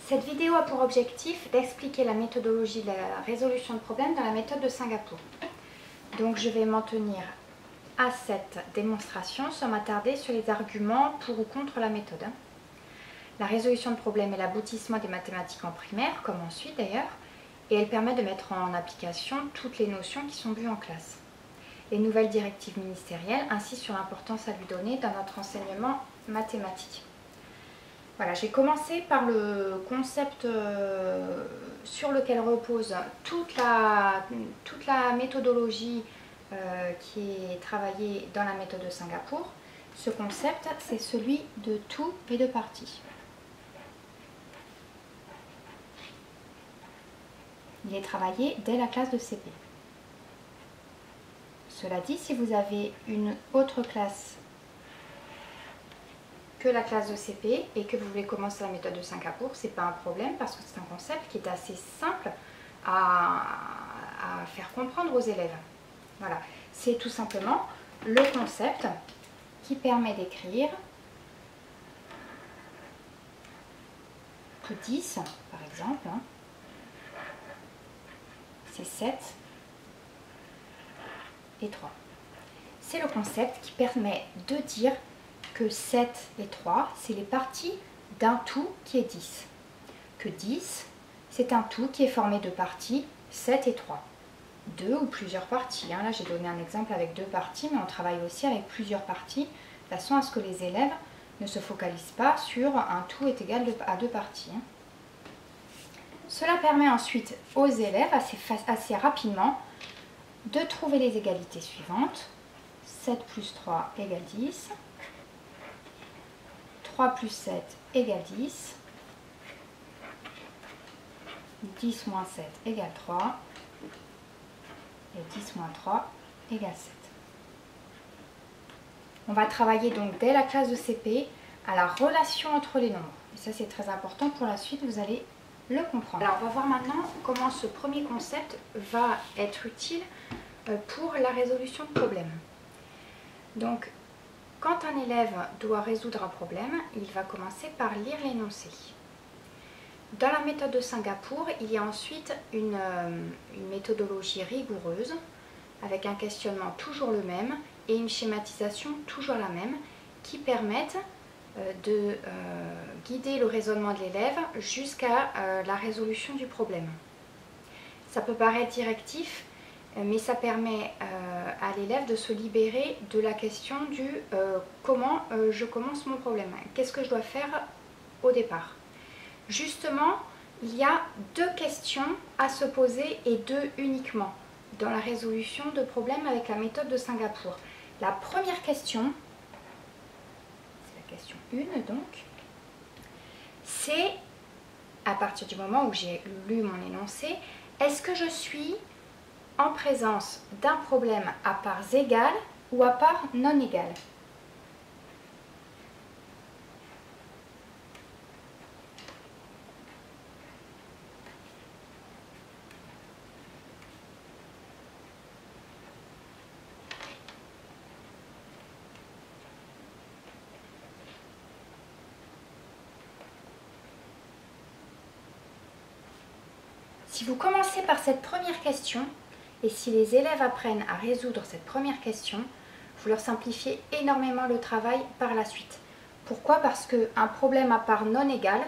Cette vidéo a pour objectif d'expliquer la méthodologie de la résolution de problèmes dans la méthode de Singapour. Donc je vais m'en tenir à cette démonstration sans m'attarder sur les arguments pour ou contre la méthode. La résolution de problèmes est l'aboutissement des mathématiques en primaire, comme ensuite d'ailleurs, et elle permet de mettre en application toutes les notions qui sont vues en classe. Les nouvelles directives ministérielles insistent sur l'importance à lui donner dans notre enseignement mathématique. Voilà, j'ai commencé par le concept sur lequel repose toute la méthodologie qui est travaillée dans la méthode de Singapour. Ce concept, c'est celui de tout et de partie. Il est travaillé dès la classe de CP. Cela dit, si vous avez une autre classe que la classe de CP et que vous voulez commencer la méthode de Singapour, c'est pas un problème parce que c'est un concept qui est assez simple à faire comprendre aux élèves. Voilà, c'est tout simplement le concept qui permet d'écrire que 10, par exemple, c'est 7 et 3. C'est le concept qui permet de dire que 7 et 3, c'est les parties d'un tout qui est 10. Que 10, c'est un tout qui est formé de parties 7 et 3. Deux ou plusieurs parties. Là, j'ai donné un exemple avec 2 parties, mais on travaille aussi avec plusieurs parties, de façon à ce que les élèves ne se focalisent pas sur un tout est égal à 2 parties. Cela permet ensuite aux élèves, assez rapidement, de trouver les égalités suivantes. 7 plus 3 égale 10. 3 plus 7 égale 10. 10 moins 7 égale 3. Et 10 moins 3 égale 7. On va travailler donc dès la classe de CP à la relation entre les nombres. Et ça, c'est très important pour la suite, vous allez le comprendre. Alors, on va voir maintenant comment ce premier concept va être utile pour la résolution de problèmes. Donc, quand un élève doit résoudre un problème, il va commencer par lire l'énoncé. Dans la méthode de Singapour, il y a ensuite une méthodologie rigoureuse, avec un questionnement toujours le même et une schématisation toujours la même, qui permettent de guider le raisonnement de l'élève jusqu'à la résolution du problème. Ça peut paraître directif, mais ça permet à l'élève de se libérer de la question du comment je commence mon problème, qu'est-ce que je dois faire au départ. Justement, il y a 2 questions à se poser et 2 uniquement dans la résolution de problèmes avec la méthode de Singapour. La première question, c'est la question 1 donc, c'est à partir du moment où j'ai lu mon énoncé, est-ce que je suis en présence d'un problème à parts égales ou à parts non égales? Si vous commencez par cette première question, et si les élèves apprennent à résoudre cette première question, vous leur simplifiez énormément le travail par la suite. Pourquoi? Parce qu'un problème à parts non égales,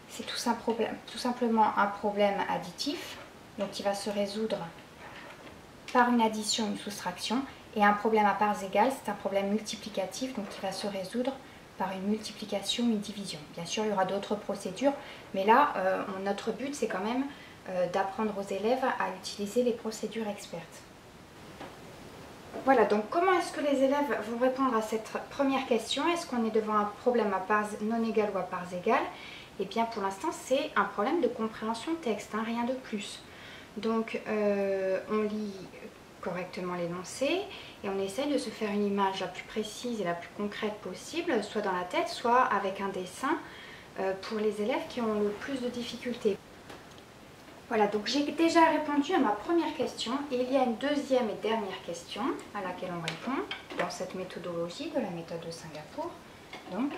c'est tout simplement un problème additif, donc qui va se résoudre par une addition ou une soustraction, et un problème à parts égales, c'est un problème multiplicatif, donc qui va se résoudre par une multiplication ou une division. Bien sûr, il y aura d'autres procédures, mais là, notre but, c'est quand même d'apprendre aux élèves à utiliser les procédures expertes. Voilà, donc comment est-ce que les élèves vont répondre à cette première question? Est-ce qu'on est devant un problème à parts non égales ou à parts égales? Eh bien, pour l'instant, c'est un problème de compréhension texte, rien de plus. Donc, on lit correctement l'énoncé et on essaye de se faire une image la plus précise et la plus concrète possible, soit dans la tête, soit avec un dessin pour les élèves qui ont le plus de difficultés. Voilà, donc j'ai déjà répondu à ma première question et il y a une deuxième et dernière question à laquelle on répond dans cette méthodologie de la méthode de Singapour. Donc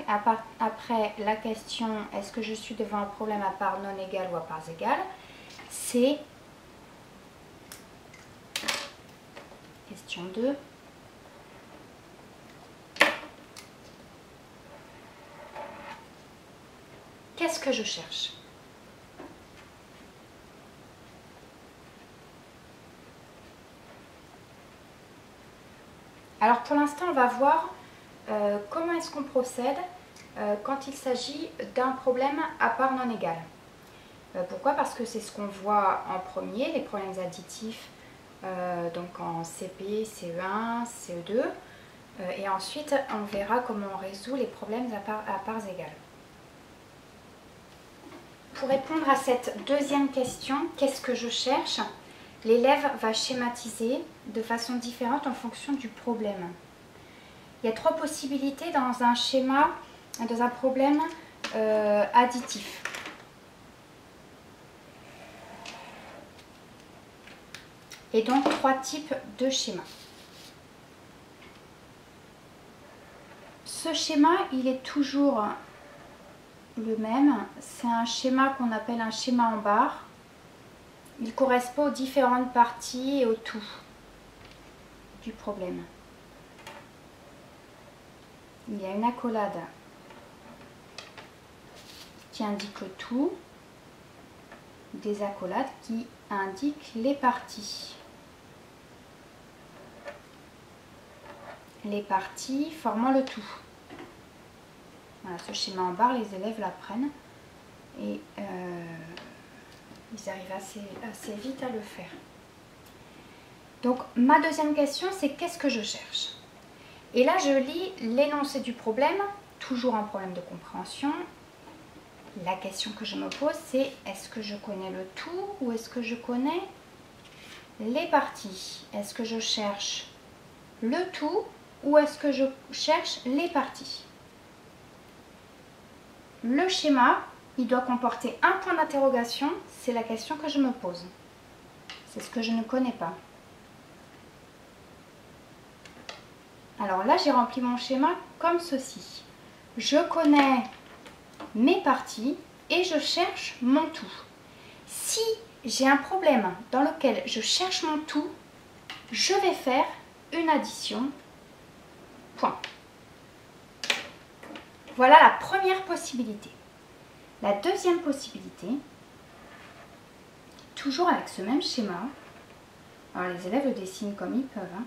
après la question est-ce que je suis devant un problème à parts non égales ou à parts égales, c'est question 2. Qu'est-ce que je cherche? Alors pour l'instant, on va voir comment est-ce qu'on procède quand il s'agit d'un problème à parts non égales. Pourquoi? Parce que c'est ce qu'on voit en premier, les problèmes additifs, donc en CP, CE1, CE2. Et ensuite, on verra comment on résout les problèmes à parts égales. Pour répondre à cette deuxième question, qu'est-ce que je cherche? L'élève va schématiser de façon différente en fonction du problème. Il y a 3 possibilités dans un schéma, dans un problème additif. Et donc 3 types de schémas. Ce schéma, il est toujours le même. C'est un schéma qu'on appelle un schéma en barre. Il correspond aux différentes parties et au tout du problème. Il y a une accolade qui indique le tout, des accolades qui indiquent les parties. Les parties formant le tout. Voilà, ce schéma en barre, les élèves l'apprennent et ils arrivent assez vite à le faire. Donc ma deuxième question, c'est qu'est-ce que je cherche? Et là, je lis l'énoncé du problème, toujours un problème de compréhension. La question que je me pose, c'est est-ce que je connais le tout ou est-ce que je connais les parties? Est-ce que je cherche le tout ou est-ce que je cherche les parties? Le schéma, il doit comporter un point d'interrogation, c'est la question que je me pose. C'est ce que je ne connais pas. Alors là, j'ai rempli mon schéma comme ceci. Je connais mes parties et je cherche mon tout. Si j'ai un problème dans lequel je cherche mon tout, je vais faire une addition. Point. Voilà la première possibilité. La deuxième possibilité, toujours avec ce même schéma. Alors les élèves le dessinent comme ils peuvent. Hein.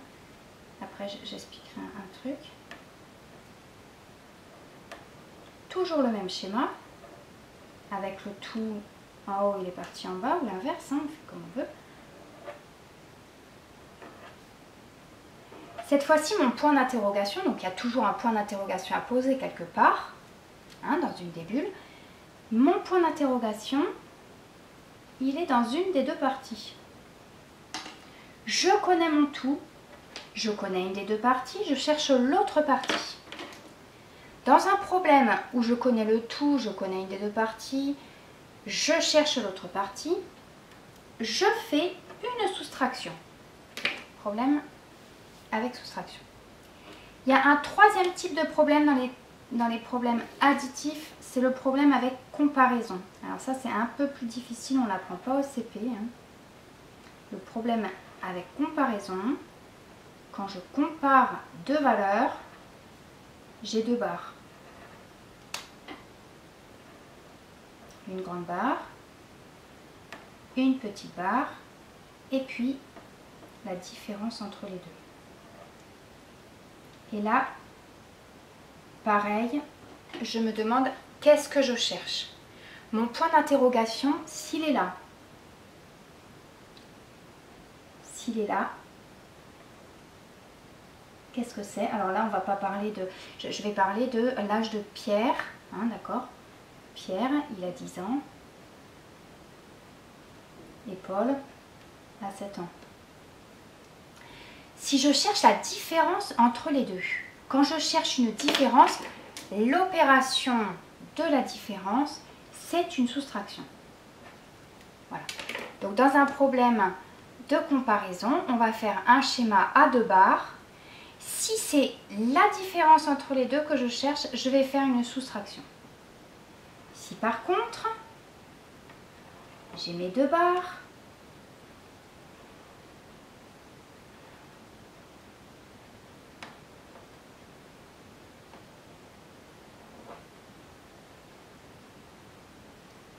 Après j'expliquerai un truc. Toujours le même schéma. Avec le tout en haut, il est parti en bas, ou l'inverse, hein, on fait comme on veut. Cette fois-ci, mon point d'interrogation, donc il y a toujours un point d'interrogation à poser quelque part, hein, dans une des bulles. Mon point d'interrogation, il est dans une des deux parties. Je connais mon tout, je connais une des deux parties, je cherche l'autre partie. Dans un problème où je connais le tout, je connais une des deux parties, je cherche l'autre partie, je fais une soustraction. Problème avec soustraction. Il y a un troisième type de problème dans les problèmes additifs, c'est le problème avec comparaison. Alors ça c'est un peu plus difficile, on ne l'apprend pas au CP. Hein. Le problème avec comparaison, quand je compare deux valeurs, j'ai deux barres. Une grande barre, une petite barre, et puis la différence entre les deux. Et là, pareil, je me demande qu'est-ce que je cherche. Mon point d'interrogation, s'il est là. S'il est là, qu'est-ce que c'est? Alors là, on va pas parler de... Je vais parler de l'âge de Pierre, hein, d'accord? Pierre, il a 10 ans. Et Paul a 7 ans. Si je cherche la différence entre les deux, quand je cherche une différence, l'opération de la différence, c'est une soustraction. Voilà. Donc dans un problème de comparaison, on va faire un schéma à deux barres. Si c'est la différence entre les deux que je cherche, je vais faire une soustraction. Si par contre, j'ai mes 2 barres,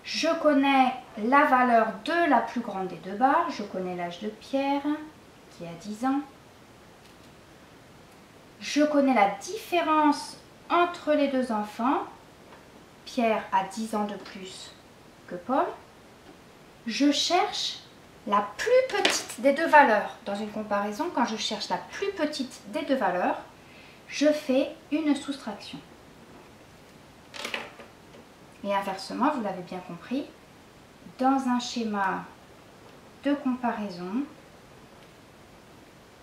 je connais la valeur de la plus grande des 2 barres, je connais l'âge de Pierre qui a 10 ans. Je connais la différence entre les 2 enfants. Pierre a 10 ans de plus que Paul. Je cherche la plus petite des 2 valeurs. Dans une comparaison, quand je cherche la plus petite des 2 valeurs, je fais une soustraction. Et inversement, vous l'avez bien compris, dans un schéma de comparaison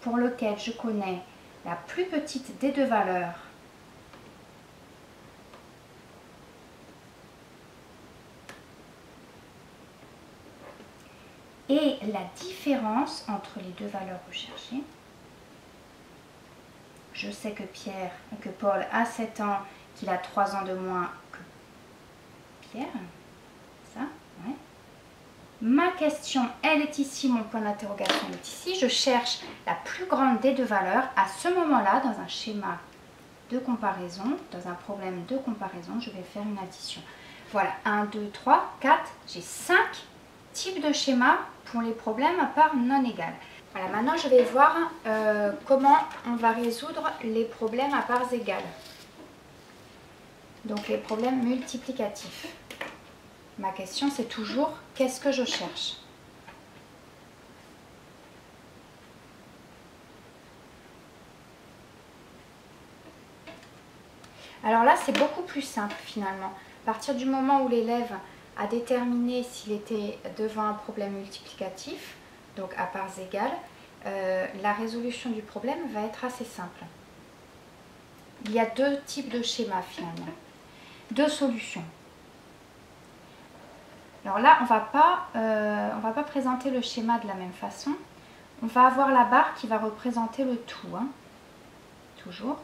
pour lequel je connais la plus petite des 2 valeurs et la différence entre les 2 valeurs recherchées. Je sais que Paul a 7 ans, qu'il a 3 ans de moins que Pierre. Ça, ouais. Ma question, elle est ici, mon point d'interrogation est ici. Je cherche la plus grande des 2 valeurs. À ce moment-là, dans un schéma de comparaison, dans un problème de comparaison, je vais faire une addition. Voilà, 1, 2, 3, 4, j'ai 5 types de schémas pour les problèmes à parts non égales. Voilà, maintenant je vais voir comment on va résoudre les problèmes à parts égales. Donc les problèmes multiplicatifs. Ma question c'est toujours, qu'est-ce que je cherche? Alors là c'est beaucoup plus simple finalement. À partir du moment où l'élève a déterminé s'il était devant un problème multiplicatif, donc à parts égales, la résolution du problème va être assez simple. Il y a 2 types de schémas finalement, 2 solutions. Alors là, on va pas présenter le schéma de la même façon. On va avoir la barre qui va représenter le tout, hein, toujours,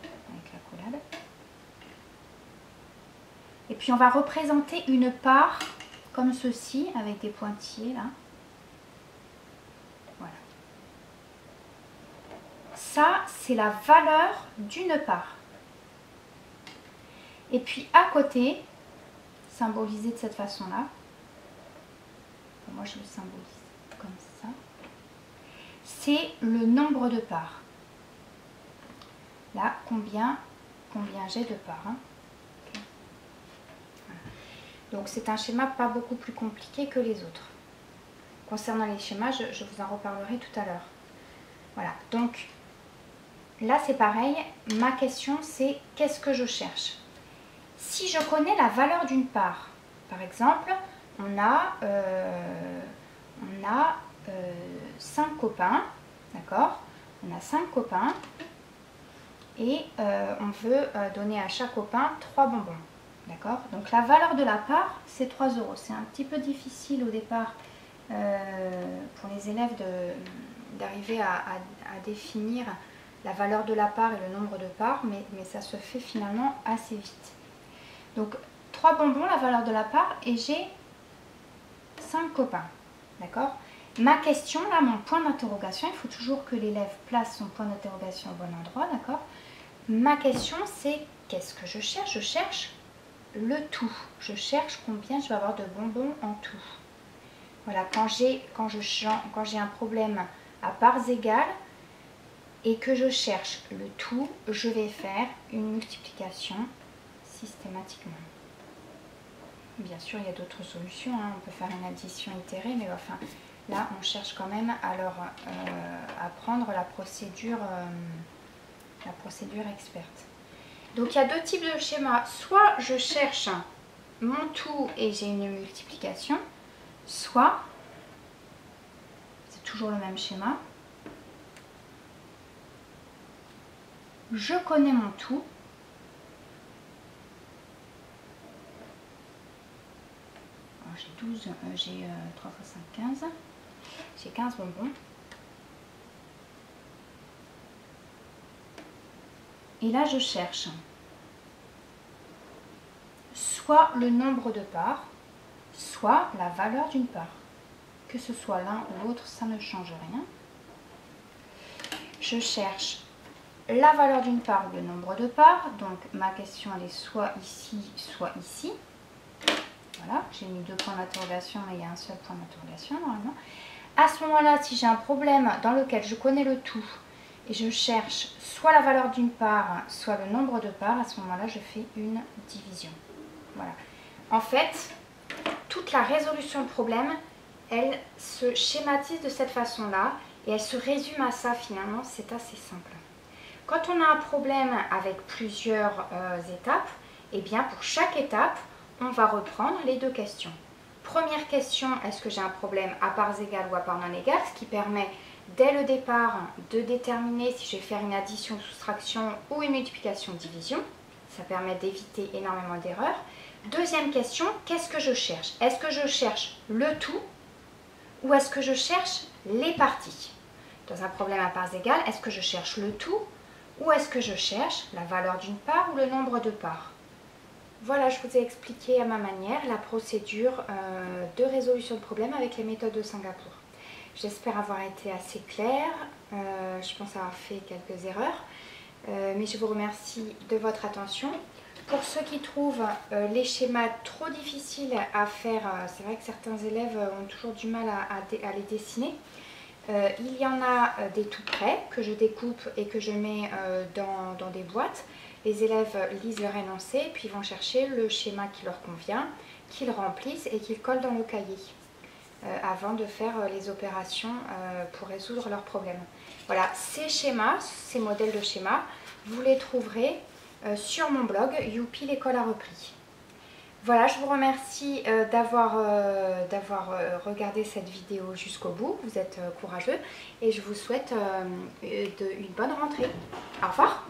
avec la collade. Et puis on va représenter une part comme ceci, avec des pointillés là. Voilà. Ça, c'est la valeur d'une part. Et puis à côté, symbolisé de cette façon-là, moi je le symbolise comme ça, c'est le nombre de parts. Là, combien j'ai de parts, hein. Voilà. Donc c'est un schéma pas beaucoup plus compliqué que les autres. Concernant les schémas, je vous en reparlerai tout à l'heure. Voilà, donc là c'est pareil, ma question c'est qu'est-ce que je cherche? Si je connais la valeur d'une part, par exemple, on a 5 copains, d'accord? On a 5 copains et on veut donner à chaque copain 3 bonbons, d'accord? Donc la valeur de la part, c'est 3 €. C'est un petit peu difficile au départ pour les élèves d'arriver à définir la valeur de la part et le nombre de parts, mais ça se fait finalement assez vite. Donc 3 bonbons, la valeur de la part, et j'ai 5 copains, d'accord? Ma question, là, mon point d'interrogation, il faut toujours que l'élève place son point d'interrogation au bon endroit, d'accord? Ma question, c'est qu'est-ce que je cherche? Je cherche le tout. Je cherche combien je vais avoir de bonbons en tout. Voilà, quand j'ai un problème à parts égales et que je cherche le tout, je vais faire une multiplication systématiquement. Bien sûr, il y a d'autres solutions, hein. On peut faire une addition itérée, mais enfin, là, on cherche quand même à leur apprendre la procédure experte. Donc, il y a 2 types de schémas. Soit je cherche mon tout et j'ai une multiplication, soit, c'est toujours le même schéma, je connais mon tout, j'ai 3 fois 5, 15. J'ai 15 bonbons. Et là, je cherche soit le nombre de parts, soit la valeur d'une part. Que ce soit l'un ou l'autre, ça ne change rien. Je cherche la valeur d'une part ou le nombre de parts. Donc ma question elle est soit ici, soit ici. Voilà, j'ai mis 2 points d'interrogation, mais il y a un seul point d'interrogation normalement. À ce moment-là, si j'ai un problème dans lequel je connais le tout et je cherche soit la valeur d'une part, soit le nombre de parts, à ce moment-là, je fais une division. Voilà. En fait, toute la résolution de problème, elle se schématise de cette façon-là et elle se résume à ça finalement, c'est assez simple. Quand on a un problème avec plusieurs étapes, eh bien pour chaque étape, on va reprendre les 2 questions. Première question, est-ce que j'ai un problème à parts égales ou à parts non égales, ce qui permet dès le départ de déterminer si je vais faire une addition, soustraction ou une multiplication, division. Ça permet d'éviter énormément d'erreurs. Deuxième question, qu'est-ce que je cherche? Est-ce que je cherche le tout ou est-ce que je cherche les parties? Dans un problème à parts égales, est-ce que je cherche le tout ou est-ce que je cherche la valeur d'une part ou le nombre de parts? Voilà, je vous ai expliqué à ma manière la procédure de résolution de problème avec les méthodes de Singapour. J'espère avoir été assez claire, je pense avoir fait quelques erreurs, mais je vous remercie de votre attention. Pour ceux qui trouvent les schémas trop difficiles à faire, c'est vrai que certains élèves ont toujours du mal à les dessiner. Il y en a des tout prêts que je découpe et que je mets dans des boîtes. Les élèves lisent leur énoncé, puis vont chercher le schéma qui leur convient, qu'ils remplissent et qu'ils collent dans le cahier avant de faire les opérations pour résoudre leurs problèmes. Voilà, ces schémas, ces modèles de schémas, vous les trouverez sur mon blog Youpi l'école a repris. Voilà, je vous remercie d'avoir regardé cette vidéo jusqu'au bout. Vous êtes courageux et je vous souhaite une bonne rentrée. Au revoir.